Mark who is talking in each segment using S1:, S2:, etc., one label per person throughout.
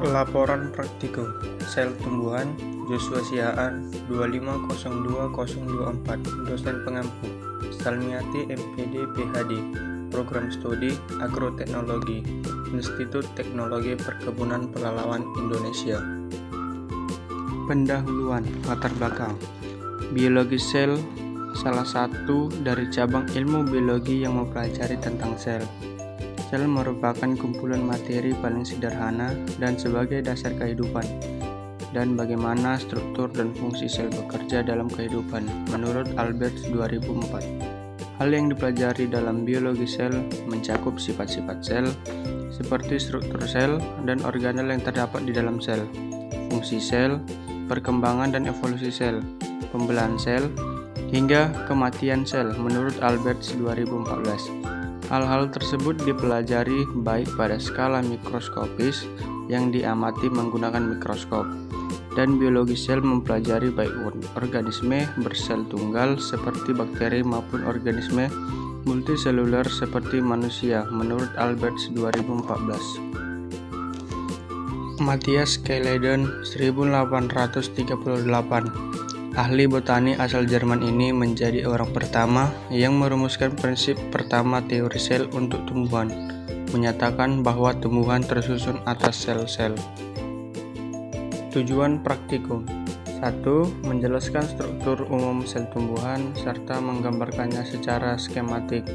S1: Laporan praktikum sel tumbuhan Joshua Sihaan 2502024 dosen pengampu Salmiati MPD PhD Program Studi Agroteknologi Institut Teknologi Perkebunan Pelalawan Indonesia. Pendahuluan latar belakang. Biologi sel salah satu dari cabang ilmu biologi yang mempelajari tentang sel. Sel merupakan kumpulan materi paling sederhana dan sebagai dasar kehidupan, dan bagaimana struktur dan fungsi sel bekerja dalam kehidupan menurut Albert 2004. Hal yang dipelajari dalam biologi sel mencakup sifat-sifat sel, seperti struktur sel dan organel yang terdapat di dalam sel, fungsi sel, perkembangan dan evolusi sel, pembelahan sel, hingga kematian sel menurut Albert 2014. Hal-hal tersebut dipelajari baik pada skala mikroskopis yang diamati menggunakan mikroskop, dan biologi sel mempelajari baik organisme bersel tunggal seperti bakteri maupun organisme multiseluler seperti manusia menurut Albert 2014. Matthias Cayleden 1838. Ahli botani asal Jerman ini menjadi orang pertama yang merumuskan prinsip pertama teori sel untuk tumbuhan, menyatakan bahwa tumbuhan tersusun atas sel-sel. Tujuan praktikum: 1. Menjelaskan struktur umum sel tumbuhan serta menggambarkannya secara skematik.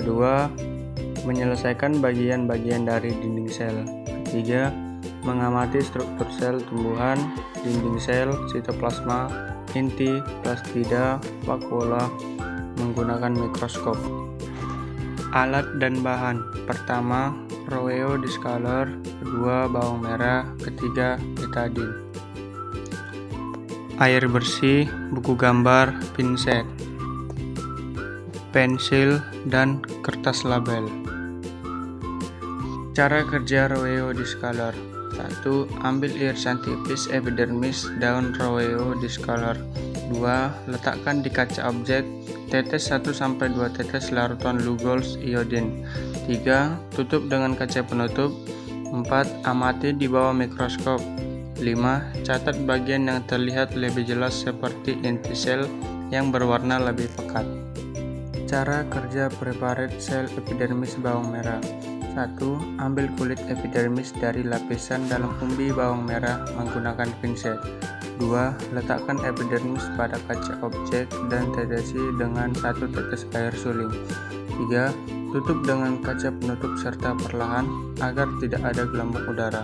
S1: 2. Menyelesaikan bagian-bagian dari dinding sel. 3. Mengamati struktur sel tumbuhan, dinding sel, sitoplasma, inti, plastida, vakuola menggunakan mikroskop. Alat dan bahan: pertama, Roeo Discolor, kedua, bawang merah, ketiga, betadine. Air bersih, buku gambar, pinset, pensil, dan kertas label. Cara kerja Roeo Discolor: 1. Ambil irisan tipis epidermis daun Roeo Discolor. 2. Letakkan di kaca objek, tetes 1-2 tetes larutan Lugol's iodine. 3. Tutup dengan kaca penutup. 4. Amati di bawah mikroskop. 5. Catat bagian yang terlihat lebih jelas seperti inti sel yang berwarna lebih pekat. Cara kerja preparate sel epidermis bawang merah: 1. Ambil kulit epidermis dari lapisan dalam umbi bawang merah menggunakan pinset. 2. Letakkan epidermis pada kaca objek dan tetesi dengan 1 tetes air suling. 3. Tutup dengan kaca penutup serta perlahan agar tidak ada gelembung udara.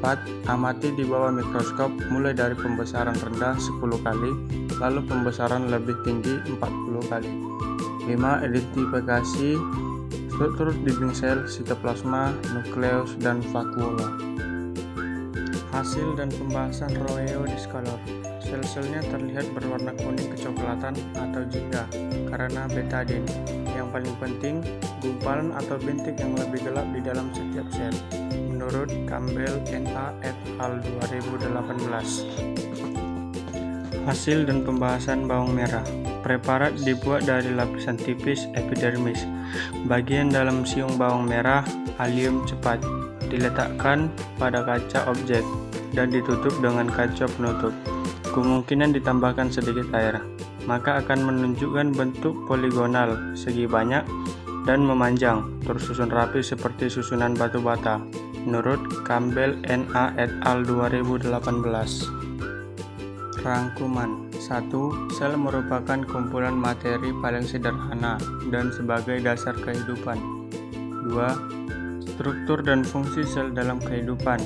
S1: 4. Amati di bawah mikroskop mulai dari pembesaran rendah 10 kali, lalu pembesaran lebih tinggi 40 kali. 5. Identifikasi struktur dinding sel, sitoplasma, nukleus, dan vakuola. Hasil dan pembahasan Roeo Discolor: sel-selnya terlihat berwarna kuning kecoklatan atau jingga karena betadine. Yang paling penting, gumpalan atau bintik yang lebih gelap di dalam setiap sel menurut Campbell N.A. et al. 2018. Hasil dan pembahasan bawang merah: preparat dibuat dari lapisan tipis epidermis. Bagian dalam siung bawang merah, alium cepat, diletakkan pada kaca objek dan ditutup dengan kaca penutup. Kemungkinan ditambahkan sedikit air, maka akan menunjukkan bentuk poligonal, segi banyak, dan memanjang, tersusun rapi seperti susunan batu bata, menurut Campbell N.A. et al. 2018. Rangkuman: 1. Sel merupakan kumpulan materi paling sederhana dan sebagai dasar kehidupan. 2. Struktur dan fungsi sel dalam kehidupan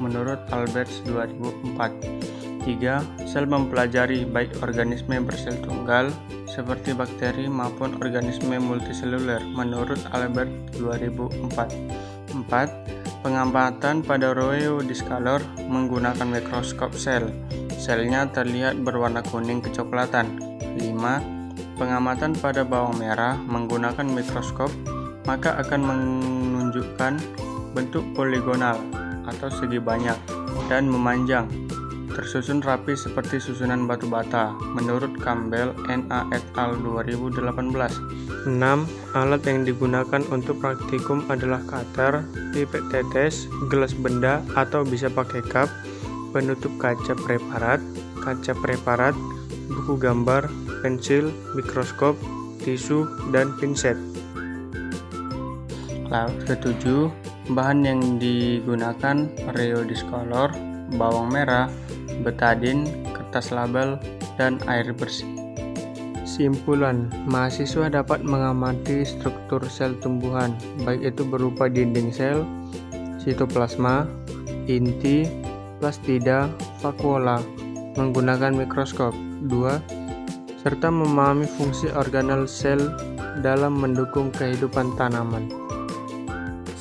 S1: menurut Albert 2004. 3. Sel mempelajari baik organisme bersel tunggal seperti bakteri maupun organisme multiseluler menurut Albert 2004. 4. Pengamatan pada Roeo Discolor menggunakan mikroskop sel. Selnya terlihat berwarna kuning kecoklatan. 5. Pengamatan pada bawang merah menggunakan mikroskop maka akan menunjukkan bentuk poligonal atau segi banyak dan memanjang, tersusun rapi seperti susunan batu bata menurut Campbell N.A. et al. 2018. 6. Alat yang digunakan untuk praktikum adalah cutter, pipet tetes, gelas benda atau bisa pakai cup, penutup kaca preparat, buku gambar, pensil, mikroskop, tisu, dan pinset. Lalu 7. Bahan yang digunakan Oreo Discolor, bawang merah, betadine, kertas label, dan air bersih. Simpulan, mahasiswa dapat mengamati struktur sel tumbuhan, baik itu berupa dinding sel, sitoplasma, inti, plastida, vakuola, menggunakan mikroskop. 2. Serta memahami fungsi organel sel dalam mendukung kehidupan tanaman.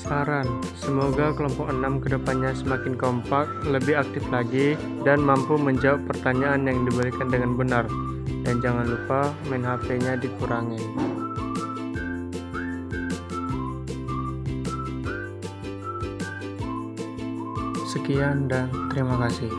S1: Saran, semoga kelompok 6 kedepannya semakin kompak, lebih aktif lagi, dan mampu menjawab pertanyaan yang diberikan dengan benar. Dan jangan lupa main HP-nya dikurangin. Sekian dan terima kasih.